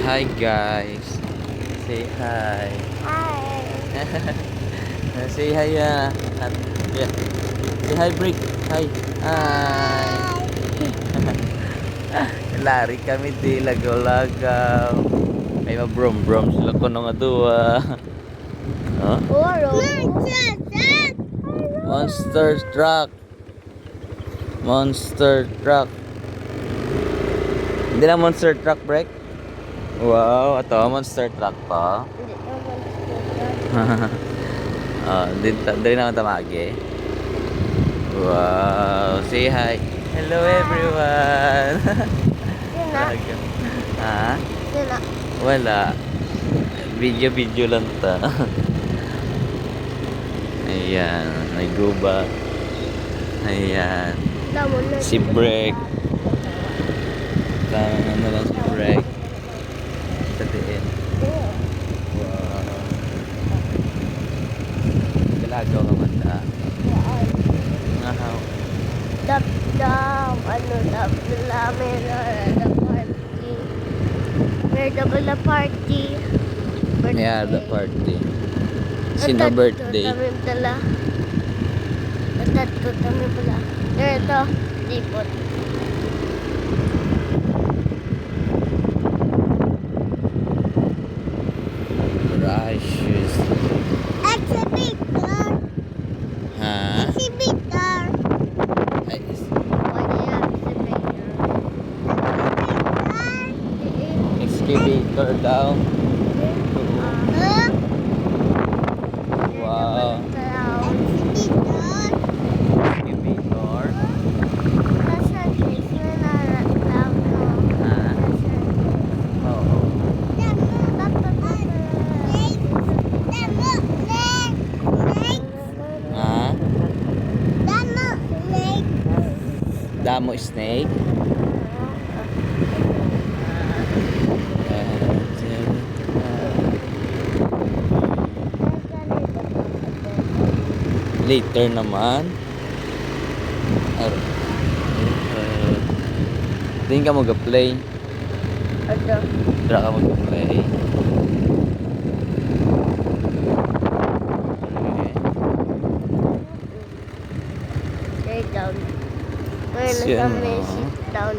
Hi guys. Say hi. Hi. Say hi yeah. Say hi break. Hi. Hi. Lari kami di lagaw-lagaw. Ay mabrom-brom sila ko nga duwa. Huh? Monster truck. Monster truck. Hindi na monster truck break. Wow, ito monster truck pa. Dili naman tamagi. Wow, say hi. Hello everyone. Talaga. Ha? Wala. Video lang ta. Ayan, may guba. Ayan. Si Break. Ano lang si Break. Sa tiin. Wow. Galagaw ka man ta. Ngahaw. May party. Yeah, the party. Sino birthday? Tato kami pala. Ito, lipot. Precious. Exhibitor. Ha? Exhibitor. Ay, excavator daw. Wow. Excavator. Ha? Oo. Ha? Damo snake. Later naman. Tingin ka mag-play. Tara ka mag-play. Sit down. Ngayon na kami sit down.